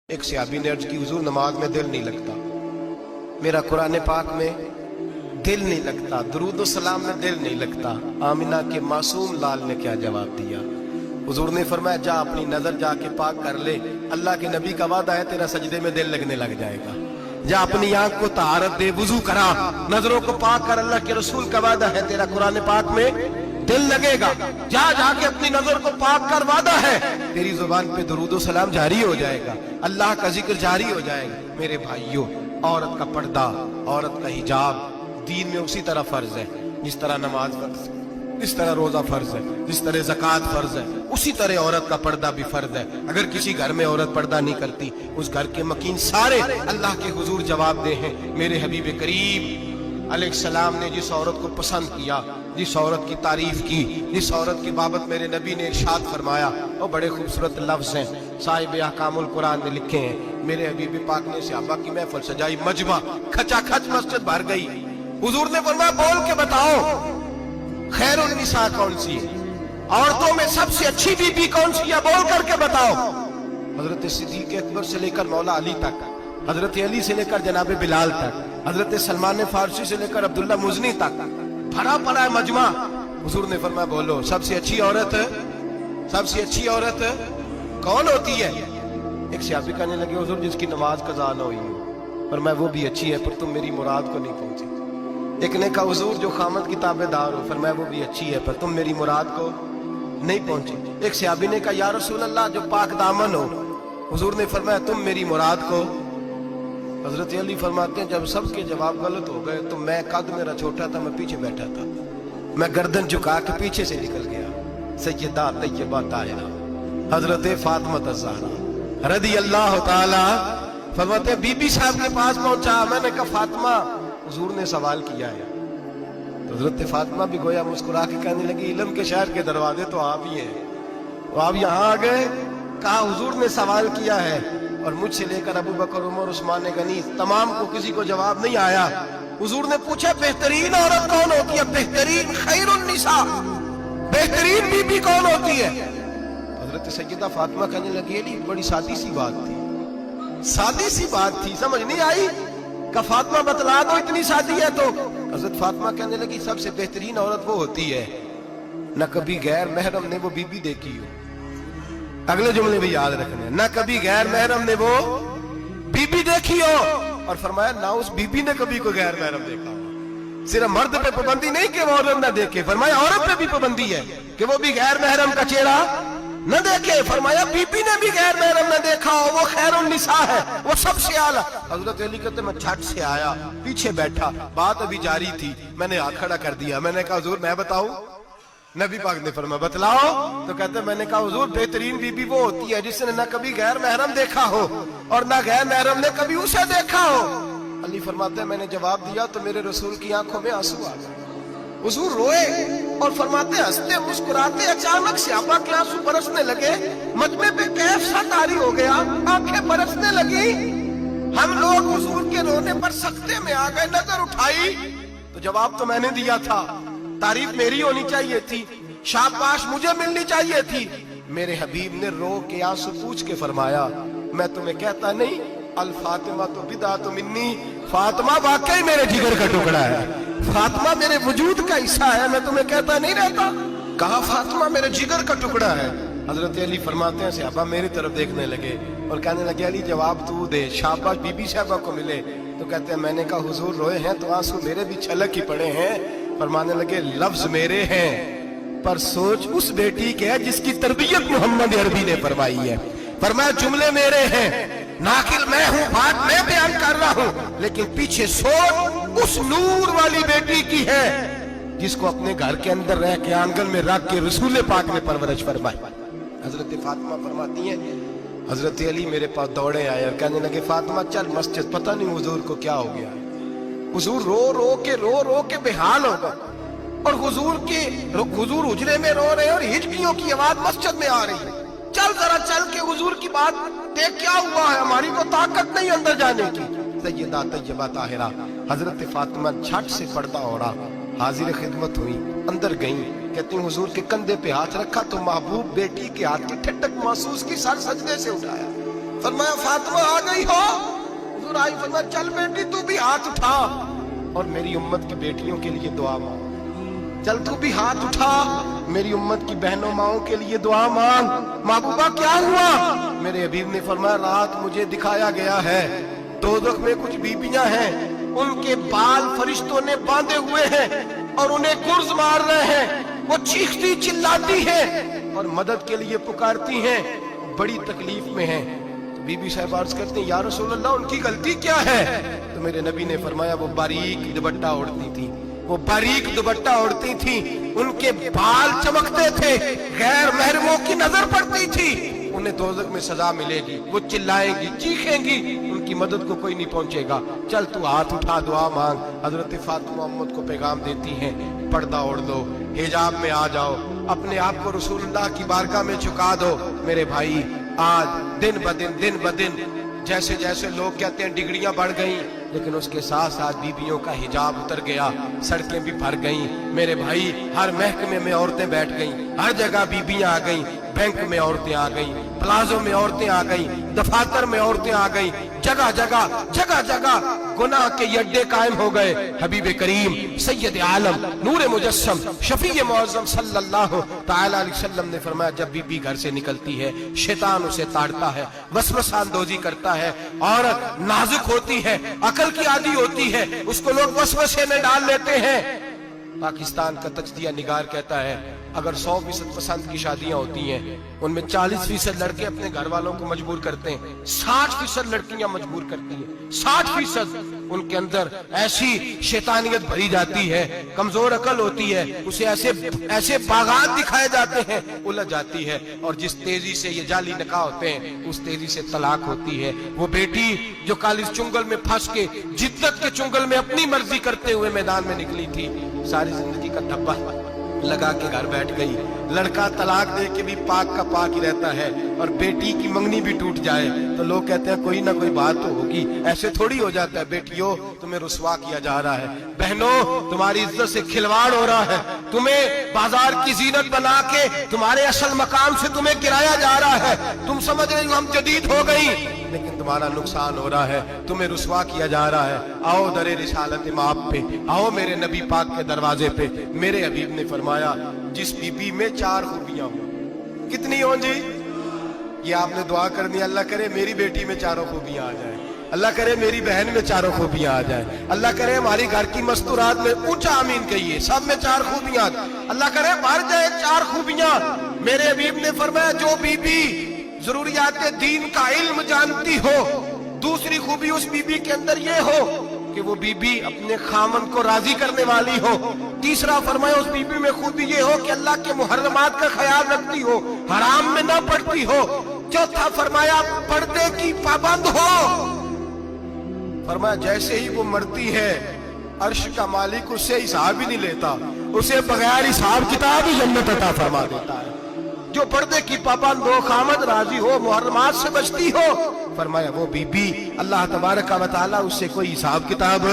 ایک صحابی نے عرض کی حضور نماز میں دل نہیں لگتا، میرا قرآن پاک میں دل نہیں لگتا، درود و سلام میں دل نہیں لگتا۔ آمنہ کے معصوم لال نے کیا جواب دیا؟ حضور نے فرمایا جا اپنی نظر جا کے پاک کر لے، اللہ کے نبی کا وعدہ ہے تیرا سجدے میں دل لگنے لگ جائے گا۔ جا اپنی آنکھ کو طہارت دے، وضو کرا، نظروں کو پاک کر، اللہ کے رسول کا وعدہ ہے تیرا قرآن پاک میں دل لگے گا۔ جا جا کے اپنی نظر کو پاک کر، وعدہ ہے تیری زبان پہ درود و سلام جاری ہو جائے گا، اللہ کا ذکر جاری ہو جائے گا۔ میرے بھائیوں، عورت کا پردہ، عورت کا حجاب دین میں اسی طرح فرض ہے جس طرح نماز فرض ہے، جس طرح روزہ فرض ہے، جس طرح زکوٰۃ فرض ہے، اسی طرح عورت کا پردہ بھی فرض ہے۔ اگر کسی گھر میں عورت پردہ نہیں کرتی، اس گھر کے مکین سارے اللہ کے حضور جواب دے ہیں۔ میرے حبیب کریم علیہ السلام نے جس عورت کو پسند کیا، جس عورت کی تعریف کی، جس عورت کی بابت میرے نبی نے ارشاد فرمایا، وہ بڑے خوبصورت لفظ ہیں، صاحب احکام القرآن نے لکھے ہیں۔ میرے حبیب پاک نے صحابہ کی محفل سجائی، مجمع کھچا کھچ مسجد بھر گئی۔ حضور نے فرمایا بول کے بتاؤ خیر النساء کون سی ہے، عورتوں میں سب سے اچھی بی بی کون سی ہے، بول کر کے بتاؤ۔ حضرت صدیق اکبر سے لے کر مولا علی تک، حضرت علی سے لے کر جناب بلال تک، حضرت سلمان فارسی سے لے کر عبداللہ مزنی تک بھرا پڑا ہے مجمع۔ حضور نے فرمایا بولو سب سے اچھی عورت، سب سے اچھی عورت کون ہوتی ہے؟ ایک صحابی کہنے لگے حضور جس کی نماز قضا نہ ہوئی ہو، فرمایا وہ بھی اچھی ہے پر تم میری مراد کو نہیں پہنچی۔ ایک نے کہا حضور جو خامد کی تابع دار ہو، فرمایا وہ بھی اچھی ہے پر تم میری مراد کو نہیں پہنچی۔ ایک صحابی نے کہا یا رسول اللہ جو پاک دامن ہو، حضور نے فرمایا تم میری مراد کو۔ حضرت علی فرماتے ہیں جب سب کے جواب غلط ہو گئے تو میں قد میرا چھوٹا تھا، میں پیچھے بیٹھا تھا، میں گردن جھکا کے پیچھے سے نکل گیا۔ سیدہ طیبہ طاہرہ حضرت فاطمہ الزہرا رضی اللہ تعالی فرماتے ہیں بی بی صاحب کے پاس پہنچا، میں نے کہا فاطمہ حضور نے سوال کیا ہے۔ تو حضرت فاطمہ بھی گویا مسکرا کے کہنے لگی علم کے شہر کے دروازے تو آپ ہی ہیں، تو آپ یہاں آ گئے۔ کہا حضور نے سوال کیا ہے اور مجھ سے لے کر ابو بکر عمر عثمان غنی تمام کو کسی کو جواب نہیں آیا۔ حضور نے پوچھا بہترین عورت کون ہوتی ہے، بہترین خیر النساء، بہترین بی بی کون ہوتی ہے؟ حضرت سیدہ فاطمہ کہنے لگی علی بڑی سادی سی بات تھی، سادی سی بات تھی، سمجھ نہیں آئی؟ کہ فاطمہ بتلا دو اتنی سادی ہے تو۔ حضرت فاطمہ کہنے لگی سب سے بہترین عورت وہ ہوتی ہے نہ کبھی غیر محرم نے وہ بی بی دیکھی ہو۔ اگلے جملے بھی یاد رکھنے، نہ کبھی غیر محرم نے وہ بی بی دیکھی ہو، اور فرمایا نہ اس بی بی نے کبھی کوئی غیر محرم دیکھا ہو۔ صرف مرد پہ پابندی نہیں کہ وہ عورت نہ دیکھے، فرمایا عورت پہ بھی پابندی ہے کہ وہ بھی غیر محرم کا چہرہ نہ دیکھے۔ فرمایا بی بی نے بھی غیر محرم نہ دیکھا ہو، وہ خیر النساء ہے، وہ سب سے اعلیٰ۔ حضرت علی کہتے میں جھٹ سے آیا، پیچھے بیٹھا، بات ابھی جاری تھی، میں نے ہاتھ کھڑا کر دیا، میں نے کہا حضور میں بتاؤں؟ نبی پاک نے فرمایا بتلاؤ۔ تو کہتے میں نے کہا حضور بہترین بی بی وہ ہوتی ہے جس نے نہ کبھی غیر محرم دیکھا ہو اور نہ غیر محرم نے کبھی اسے دیکھا ہو۔ علی فرماتے ہیں میں نے جواب دیا تو میرے رسول کی آنکھوں میں آنسو آ گئے، حضور روئے اور فرماتے ہنستے مسکراتے اچانک صحابہ کے آنسو برسنے لگے، مجمع پہ کیف سا طاری ہو گیا، آنکھیں برسنے لگی۔ ہم لوگ حضور کے رونے پر سکتے میں آ گئے، نظر اٹھائی تو جواب تو میں نے دیا تھا، تعریف میری ہونی چاہیے تھی، شاباش مجھے ملنی چاہیے تھی۔ میرے حبیب نے رو کے آنسو پوچھ کے فرمایا میں تمہیں کہتا نہیں الفاطمہ تو بدعۃ منی، فاطمہ واقعی میرے جگر کا ٹکڑا ہے، فاطمہ میرے وجود کا حصہ ہے، میں تمہیں کہتا نہیں رہتا؟ کہا فاطمہ میرے جگر کا ٹکڑا ہے۔ حضرت علی فرماتے ہیں صحابہ میری طرف دیکھنے لگے اور کہنے لگے علی جواب تو دے، شاباش بی بی صاحبہ کو ملے۔ تو کہتے ہیں میں نے کہا حضور روئے ہیں تو آنسو میرے بھی چھلک ہی پڑے ہیں۔ فرمانے لگے لفظ میرے ہیں پر سوچ اس بیٹی کے ہے جس کی تربیت محمد عربی نے فرمائی ہے۔ فرمایا جملے میرے ہیں، ناقل میں ہوں، بات میں بیان کر رہا ہوں، لیکن پیچھے سوچ اس نور والی بیٹی کی ہے جس کو اپنے گھر کے اندر رہ کے آنگن میں رکھ کے رسول پاک نے پرورش فرمائی۔ حضرت فاطمہ فرماتی ہیں حضرت علی میرے پاس دوڑے آئے اور کہنے لگے فاطمہ چل مسجد، پتہ نہیں حضور کو کیا ہو گیا۔ حضور رو رو کے بحال ہو گئے اور حضور حجرے میں رو رہے ہیں اور ہچکیوں کی آواز مسجد میں آ رہی ہے۔ چل ذرا چل کے حضور کی بات دیکھ کیا ہوا ہے، ہماری کو طاقت نہیں اندر جانے کی۔ سیدہ طیبہ طاہرہ حضرت فاطمہ جھٹ سے پردہ اوڑھا، حاضر خدمت ہوئی، اندر گئیں، کہتی ہیں حضور کے کندھے پہ ہاتھ رکھا تو محبوب بیٹی کے ہاتھ کی ٹھٹک محسوس کی، سر سجدے سے اٹھایا، फरमाया फातिमा आ गई हो? हुजूर आई, फरमाया चल बेटी तू भी हाथ उठा और मेरी उम्मत की बेटियों के लिए दुआ मांग। चल तू भी हाथ उठा, मेरी उम्मत की बहनों माओं के लिए दुआ मांग। महबूबा क्या हुआ? मेरे हबीब ने फरमाया रात मुझे दिखाया गया है दोज़ख में कुछ बीबियां हैं, उनके बाल फरिश्तों ने बांधे हुए हैं और उन्हें गुर्ज मार रहे हैं। वो चीखती चिल्लाती हैं और मदद के लिए पुकारती हैं, बड़ी तकलीफ में हैं। तो बीबी साहब अर्ज करती हैं या रसूल अल्लाह उनकी गलती क्या है? तो मेरे नबी ने फरमाया वो बारीक दुपट्टा ओढ़ती थी, वो बारीक दुपट्टा ओढ़ती थी, उनके बाल चमकते थे, गैर महरमों की नजर पड़ती थी, उन्हें दोज़ख में सजा मिलेगी, वो चिल्लाएंगी चीखेंगी, उनकी मदद को कोई नहीं पहुंचेगा। चल तू हाथ उठा दुआ मांग। हजरत फातिमा उम्मत को पैगाम देती हैं, पर्दा ओढ़ दो, हिजाब में आ जाओ, अपने आप को रसूलुल्लाह की बारगाह में झुका दो। मेरे भाई आज दिन ब दिन जैसे जैसे लोग कहते हैं डिग्रियां बढ़ गई, लेकिन उसके साथ साथ बीबियों का हिजाब उतर गया, सड़कें भी भर गईं। मेरे भाई हर महकमे में औरतें बैठ गईं, हर जगह बीबियां आ गईं, बैंक में औरतें आ गईं, प्लाजो में औरतें आ गईं, दफातर में औरतें आ गईं, जगह जगह गुनाह के अड्डे कायम हो गए। हबीब करीम सैयद आलम नूर मुजस्सम शफी मुअज़्ज़म सल्लल्लाहु तआला अलैहि वसल्लम ने फरमाया जब बीबी घर से निकलती है शैतान उसे ताड़ता है, वसवसा अंदोजी करता है, औरत नाजुक होती है, अकल की आदी होती है, उसको लोग वसवसे में डाल लेते हैं। पाकिस्तान का तजदिया निगार कहता है अगर 100% पसंद की शादियां होती हैं उनमें 40% लड़के अपने घर वालों को मजबूर करते हैं, 60% लड़कियां मजबूर करती हैं, 60% उनके अंदर ऐसी शैतानियत भरी जाती है, कमजोर अकल होती है, उसे ऐसे बागात दिखाए जाते हैं, उलझ जाती है, और जिस तेजी से ये जाली निकाह होते हैं उस तेजी से तलाक होती है। वो बेटी जो कल इस चुंगल में फंस के जिद्दत के चुंगल में अपनी मर्जी करते हुए मैदान में निकली थी, सारी जिंदगी का धब्बा लगा के घर बैठ गई। लड़का तलाक दे के भी पाक का पाक ही रहता है, और बेटी की मंगनी भी टूट जाए तो लोग कहते हैं कोई ना कोई बात तो होगी, ऐसे थोड़ी हो जाता है। बेटियों तुम्हें रुसवा किया जा रहा है, बहनों तुम्हारी इज्जत से खिलवाड़ हो रहा है, तुम्हें बाजार की जीनत बना के तुम्हारे असल मकाम से तुम्हें गिराया जा रहा है। तुम समझ रही हो हम जदीद हो गई, लेकिन तुम्हारा नुकसान हो रहा है, तुम्हें रुसवा किया जा रहा है। आओ दरे रिसालत माप पे, आओ मेरे नबी पाक के दरवाजे पे। मेरे हबीब ने फरमाया जिस बीबी में 4 खूबियां हो, कितनी हो जी? ये आपने दुआ कर दी, अल्लाह करे मेरी बेटी में 4 खूबियां आ जाए, अल्लाह करे मेरी बहन में 4 खूबियां आ जाए, अल्लाह करे हमारी घर की मस्तूरात में ऊंचा आमीन कहिए सब में 4 खूबियां, अल्लाह करे भर जाए 4 खूबियां। मेरे हबीब ने फरमाया जो बीबी जरूरियात दीन का इल्म जानती हो, दूसरी खूबी उस बीबी के अंदर ये हो कि वो बीबी अपने खामन को राजी करने वाली हो, तीसरा फरमाया उस बीबी में खूबी ये हो कि अल्लाह के मुहर्रमात का ख्याल रखती हो, हराम में ना पड़ती हो, चौथा फरमाया पर्दे की पाबंद हो। फरमाया जैसे ही वो मरती है अर्श का मालिक उससे हिसाब ही नहीं लेता, उसे बगैर हिसाब किताब ही जन्नत अता फरमा देता है। जो पर्दे की पाबंद हो, खामद राजी हो, मुहर्रमात से बचती हो, फरमाया वो बीबी अल्लाह तबारक व तआला उससे कोई हिसाब किताब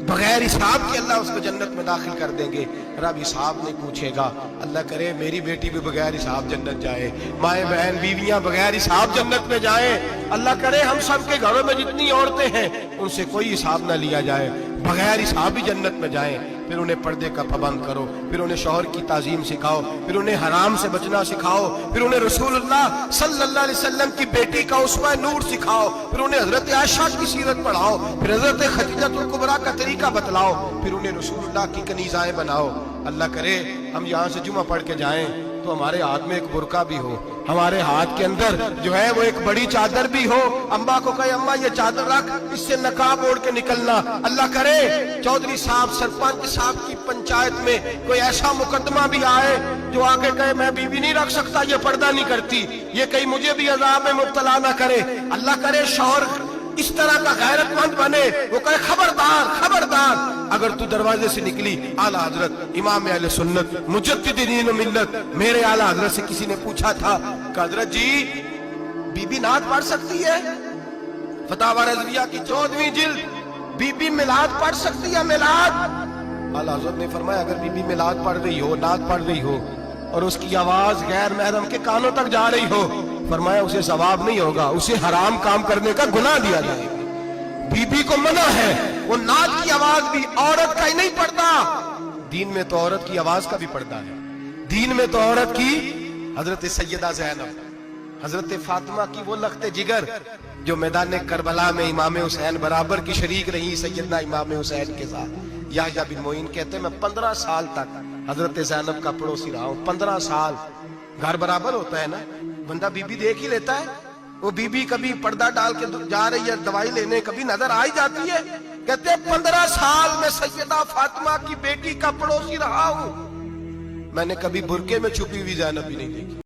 बगैर हिसाब के अल्लाह उसको जन्नत में दाखिल कर देंगे। रब हिसाब नहीं पूछेगा। अल्लाह करे मेरी बेटी भी बगैर हिसाब जन्नत जाए, माए बहन बीवियां बगैर हिसाब जन्नत में जाए। अल्लाह करे हम सब के घरों में जितनी औरतें हैं उनसे कोई हिसाब ना लिया जाए, बगैर हिसाब ही जन्नत में जाए। फिर उन्हें पर्दे का पाबंद करो, फिर उन्हें शौहर की ताजीम सिखाओ, फिर उन्हें हराम से बचना सिखाओ, फिर उन्हें रसूलुल्लाह सल्लल्लाहु अलैहि वसल्लम की बेटी का उस्वा नूर सिखाओ, फिर उन्हें हजरत आयशा की सीरत पढ़ाओ, फिर हजरत खदीजतुल कुबरा का तरीका बतलाओ, फिर उन्हें रसूलुल्लाह की कनीज़ाएं बनाओ। अल्लाह करे हम यहाँ से जुमा पढ़ के जाएं तो हमारे हाथ में एक बुरका भी हो, हमारे हाथ के अंदर जो है वो एक बड़ी चादर भी हो। अम्मा को कहे अम्मा ये चादर रख, इससे नकाब ओढ़ के निकलना। अल्लाह करे चौधरी साहब सरपंच साहब की पंचायत में कोई ऐसा मुकदमा भी आए जो आके कहे मैं बीवी नहीं रख सकता, ये पर्दा नहीं करती, ये कहीं मुझे भी अजाब में मुब्तला ना करे। अल्लाह करे शौहर इस तरह का गैरतमंद बने, वो कहे खबरदार खबरदार, अगर तू दरवाजे से निकली आला हजरत इमाम अहले सुन्नत मुजद्दिद दीन मिल्लत मेरे आला हजरत से किसी ने पूछा था कि हजरत जी बीबी नात पढ़ सकती है? फतावा रज़विया की 14वीं जिल्द, बीबी मिलाद पढ़ सकती है? मिलाद आला हजरत ने फरमाया अगर बीबी मिलाद पढ़ रही हो, नात पढ़ रही हो और उसकी आवाज गैर महरम के कानों तक जा रही हो फरमाया उसे सवाब नहीं होगा, उसे हराम काम करने का गुनाह दिया जाएगा। बीबी को मना है, वो नाक की आवाज भी औरत का ही नहीं पड़ता, दीन में तो औरत की आवाज का भी पर्दा है। दीन में तो औरत की हजरत सैयदा ज़ैनब, हजरत फातिमा की वो लख्ते जिगर जो मैदान करबला में इमाम हुसैन बराबर की शरीक रही सैयदना इमाम हुसैन के साथ। याह्या बिन मोइन कहते मैं 15 साल तक हजरत ज़ैनब का पड़ोसी रहा हूं। 15 साल, घर बराबर होता है ना, बंदा बीबी देख ही लेता है। वो बीबी कभी पर्दा डाल के जा रही है दवाई लेने, कभी नजर आ ही जाती है। कहते हैं 15 साल में सैयदा फातिमा की बेटी का पड़ोसी रहा हूं, मैंने कभी बुरके में छुपी हुई ज़ैनब भी नहीं देखी।